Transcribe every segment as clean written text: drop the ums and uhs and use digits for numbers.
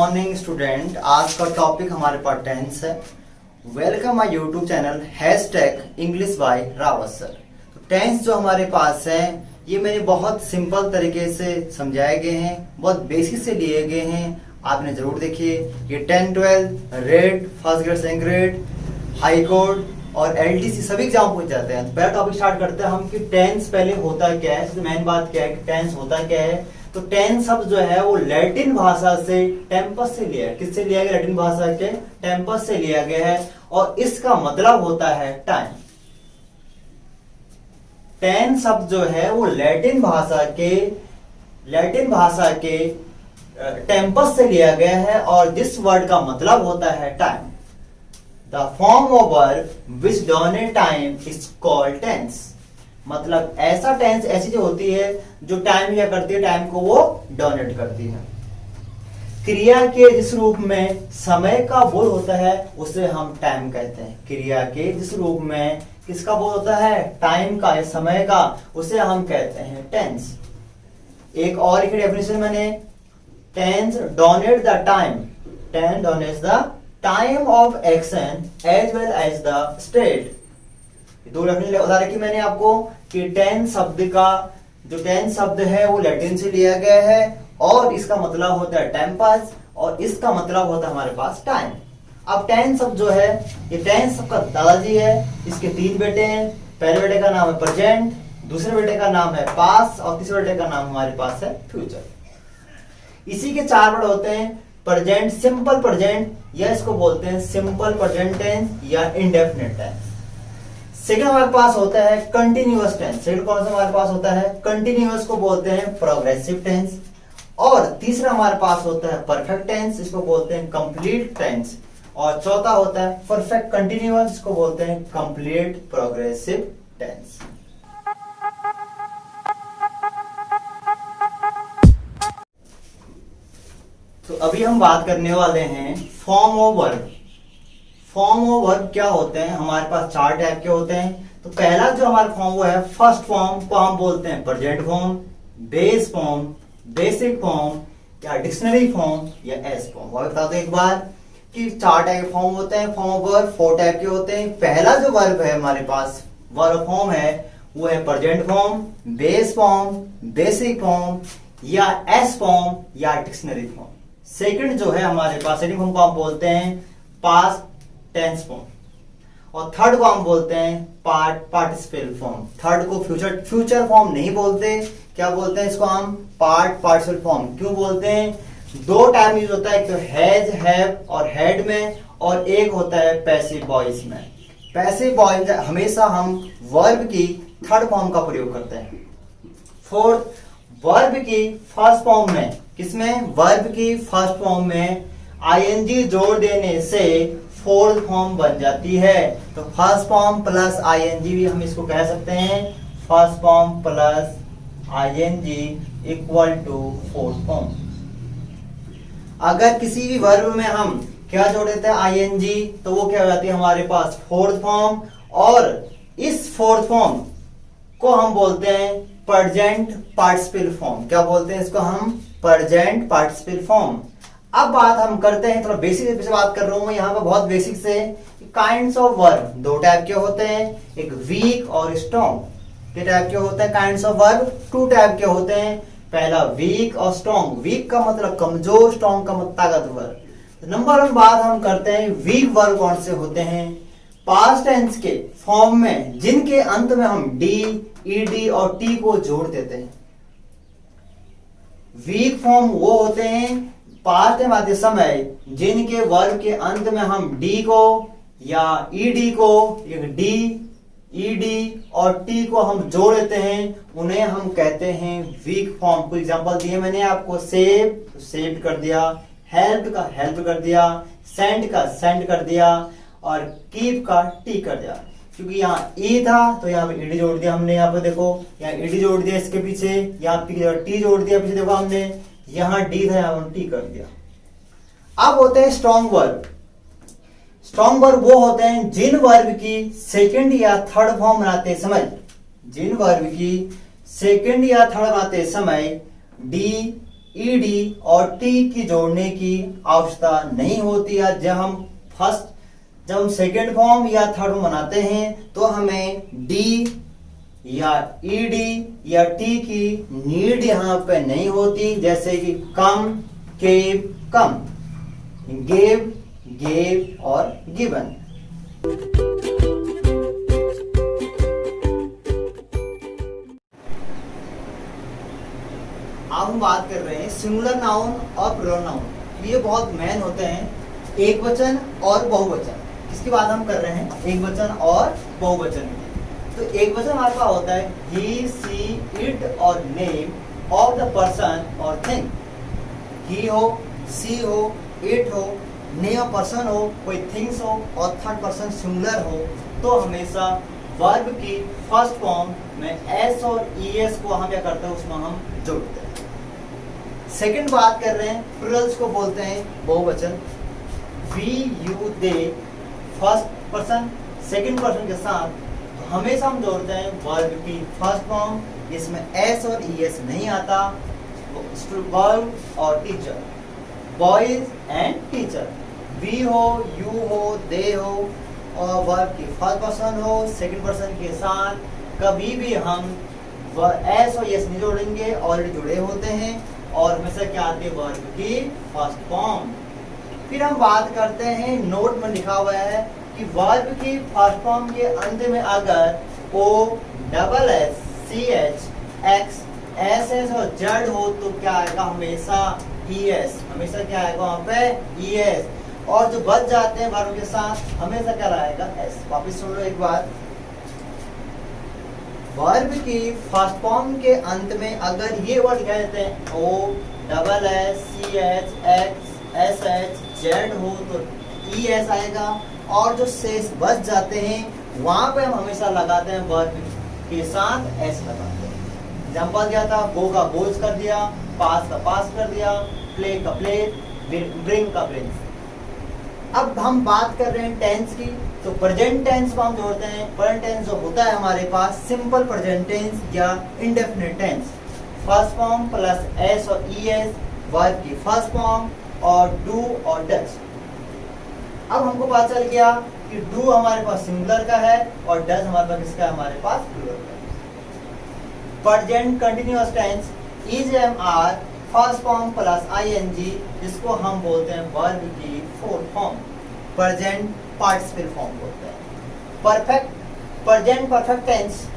Morning student. आज का topic हमारे पास टेंस है। Welcome my YouTube channel #English by Rawat sir. तो टेंस जो हमारे पास है ये मैंने बहुत सिंपल तरीके से समझाए गए हैं, बहुत बेसिक से लिए गए हैं। आपने जरूर देखिए। ये 10, 12, red, first grade, second grade, high court और एलटीसी सभी एग्जाम पूछ जाते हैं। तो पहला टॉपिक स्टार्ट करते हैं हम कि टेंस पहले होता क्या है। तो मेन बात क्या है कि टेंस होता क्या है। तो टेंस शब्द जो है वो लैटिन भाषा से टेम्पस से लिया है। किससे लिया गया? लैटिन भाषा के टेम्पस से लिया गया है और इसका मतलब होता है टाइम। टेंस शब्द जो है वो लैटिन भाषा के टेम्पस से लिया गया है और जिस वर्ड का मतलब होता है time. The form of verb which denote time is called tense. मतलब ऐसा टेंस ऐसी जो होती है जो टाइम क्या करती है, टाइम को वो डोनेट करती है। क्रिया के जिस रूप में समय का बोध होता है उसे हम टाइम कहते हैं। क्रिया के जिस रूप में किसका बोध होता है? टाइम का या समय का, उसे हम कहते हैं टेंस। एक और एक डेफिनेशन मैंने, tense denote the time. Tense denotes the time of action as well as the state. दो डेफिनेशन बता रखी मैंने आपको कि टेंस शब्द का जो टेंस शब्द है वो लैटिन से लिया गया है और इसका मतलब होता है टेम्पस और इसका मतलब होता है हमारे पास टाइम। अब टेंस शब्द जो है ये टेंस शब्द का दादाजी है। इसके 3 बेटे हैं। पहले बेटे का नाम है प्रेजेंट, दूसरे बेटे का नाम है पास्ट और तीसरे बेटे का नाम हमारे पास है फ्यूचर। इसी के 4 वर्ड होते हैं। प्रेजेंट, सिंपल प्रेजेंट या इसको बोलते हैं सिंपल प्रेजेंट टेंस या इंडेफिनिट टेंस। सेकंड हमारे पास होता है कंटिन्यूअस टेंस। सेकंड कौन सा हमारे पास होता है? कंटिन्यूअस को बोलते हैं प्रोग्रेसिव टेंस। और तीसरा हमारे पास होता है परफेक्ट टेंस, इसको बोलते हैं कंप्लीट टेंस। और चौथा होता है परफेक्ट कंटिन्यूअस, इसको बोलते हैं कंप्लीट प्रोग्रेसिव टेंस। तो अभी हम बात करने वाले हैं form of verb. Form of verb क्या होते हैं? हमारे पास 4 टाइप के होते हैं। तो पहला जो हमारा फॉर्म वो है फर्स्ट फॉर्म को हम बोलते हैं present form, base form, basic form या डिक्शनरी फॉर्म या एस फॉर्म। और बता दो एक बार कि 4 टाइप के फॉर्म होते हैं। फॉर्म ऑफ वर्ब 4 टाइप के होते हैं। पहला जो वर्ब है हमारे पास वर्ब फॉर्म है वो है present form, base form, basic form या एस फॉर्म या डिक्शनरी फॉर्म। सेकंड जो है हमारे पास सेकंड फॉर्म को हम बोलते हैं पास्ट टेंस फॉर्म और थर्ड को हम बोलते हैं पार्टिसिपल फॉर्म। थर्ड को फ्यूचर फॉर्म नहीं बोलते। क्या बोलते हैं इसको हम? Participle form. क्यों बोलते हैं? 2 टाइम यूज होता है, एक तो हैज, हैव और हैड में, और एक होता है पैसिव वॉइस में। पैसिव वॉइस हमेशा हम वर्ब की थर्ड फॉर्म का प्रयोग करते हैं। फोर्थ, वर्ब की फर्स्ट फॉर्म में, किसमें? वर्ब की फर्स्ट फॉर्म में आईएनजी जोड़ देने से फोर्थ फॉर्म बन जाती है। तो फर्स्ट फॉर्म प्लस आईएनजी भी हम इसको कह सकते हैं। First form plus ING equal to fourth form. अगर किसी भी वर्ब में हम क्या जोड़ देते हैं? आईएनजी, तो वो क्या हो जाती है हमारे पास फोर्थ फॉर्म। और इस फोर्थ फॉर्म को हम बोलते हैं प्रेजेंट पार्टिसिपल फॉर्म। क्या बोलते हैं इसको हम? Present participle form. अब बात हम करते हैं, थोड़ा बेसिक से बात कर रहा हूं मैं यहाँ पे, बहुत बेसिक से। काइंड्स ऑफ वर्ब 2 टाइप के होते हैं, एक वीक और स्ट्रॉन्ग। कितने टाइप के होते हैं काइंड्स ऑफ वर्ब? 2 टाइप के होते हैं। पहला वीक और स्ट्रॉन्ग। वीक का मतलब कमजोर, स्ट्रॉन्ग का मतलब ताकतवर। तो नंबर 1 बात हम करते हैं वीक वर्ब कौन से होते हैं? पास्ट टेंस के फॉर्म में जिनके अंत में हम डी, ईडी और टी को जोड़ देते हैं। वीक फॉर्म वो होते हैं पास्ट में आते समय जिनके वर्ब के अंत में हम डी को या ईडी को, डी, ईडी और टी को हम जोड़ देते हैं, उन्हें हम कहते हैं वीक फॉर्म। कोई एग्जांपल दिए मैंने आपको। सेव तो सेव्ड कर दिया, हेल्प का हेल्प कर दिया, सेंड का सेंड कर दिया और कीप का टी कर दिया। क्योंकि यहाँ ई था तो यहाँ पे ईडी जोड़ दिया हमने। यहाँ पे देखो यहाँ ईडी जोड़ दिया इसके पीछे, यहाँ पे टी जोड़ दिया पीछे, देखो हमने यहाँ डी था यहाँ टी कर दिया। अब होते हैं स्ट्रॉन्ग वर्ब। स्ट्रॉन्ग वर्ब वो होते हैं जिन वर्ब की सेकंड या थर्ड फॉर्म बनाते समय, जिन वर्ब की सेकंड या थर्ड बनाते समय डी, ईडी और टी की जोड़ने की आवश्यकता नहीं होती है। जब हम सेकेंड फॉर्म या थर्ड फॉर्म बनाते हैं तो हमें डी या ईडी या टी की नीड यहाँ पे नहीं होती, जैसे कि कम, केव, कम, गेव, गेव और गिवन। अब हम बात कर रहे हैं सिंगुलर नाउन और प्लूरल नाउन। ये बहुत मेन होते हैं, एक वचन और बहुवचन। किसकी बात हम कर रहे हैं? एक वचन और बहुवचन की। तो एक वचन हमारे पास होता है ही, सी, इट और नेम ऑफ द पर्सन और थिंग। ही हो, सी हो, इट हो, नेम ऑफ पर्सन हो, कोई थिंग्स हो और थर्ड पर्सन सिंगुलर हो, तो हमेशा वर्ब की फर्स्ट फॉर्म में एस और ईएस को हम क्या करते हैं, उसमें हम जोड़ते हैं। सेकंड बात कर रहे हैं प्लूरल्स को बोलते हैं बहुवचन। We, you, they first person second person के साथ तो हमेशा हम जोड़ते हैं वर्ब की फर्स्ट फॉर्म, इसमें एस और ईएस नहीं आता। वर्ब और teacher, boys and teacher. We हो, यू हो, दे हो और वर्ब की फर्स्ट पर्सन हो सेकंड पर्सन के साथ कभी भी हम एस और एस नहीं जोड़ेंगे, ऑलरेडी जुड़े होते हैं। और हमेशा क्या आती है? वर्ब की फर्स्ट फॉर्म। फिर हम बात करते हैं, नोट में लिखा हुआ है कि वर्ब की फर्स्ट फॉर्म के अंत में अगर O, double S, C H, X, S S और जेड हो तो क्या आएगा? हमेशा ई एस। हमेशा क्या आएगा वहां पे? E S. और जो बच जाते हैं वर्ब के साथ हमेशा क्या आएगा? एस। वापिस सुन लो एक बार। वर्ब की फर्स्ट फॉर्म के अंत में अगर ये वर्ड लिखा जाते हैं O, double S, C H, X, S H, Z हो तो ई एस आएगा। और जो शेष बच जाते हैं वहां पे हम हमेशा लगाते हैं वर्ब के साथ एस लगाते हैं। एग्जाम्पल दिया था, गो का गोज कर दिया, पास का पास कर दिया, प्ले का प्लेट, ब्रिंग का ब्रिंग। अब हम बात कर रहे हैं टेंस की, तो प्रेजेंट टेंस को हम जोड़ते हैं। प्रेजेंट टेंस जो होता है हमारे पास सिंपल प्रेजेंट टेंस या indefinite tense, first form plus S और ई एस, वर्ब की फर्स्ट फॉर्म और डू और डज। अब हमको पता चल गया कि डू हमारे पास सिंगुलर का है और डज हमारे पास किसका है? हमारे पास प्लूरल का। Present continuous tense is am are first form plus ING, जिसको हम बोलते हैं वर्ब की fourth form, present participle form बोलते हैं। Perfect present perfect tense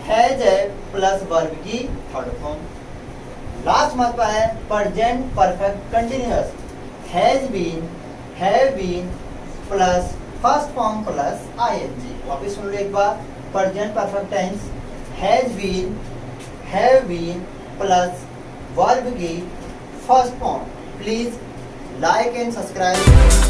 has a plus verb की थर्ड फॉर्म। लास्ट मतलब है present perfect continuous has been, have been plus first form plus ING. वापस सुन लो एक बार। Present perfect tense has been, have been plus verb की first form. Please like and subscribe.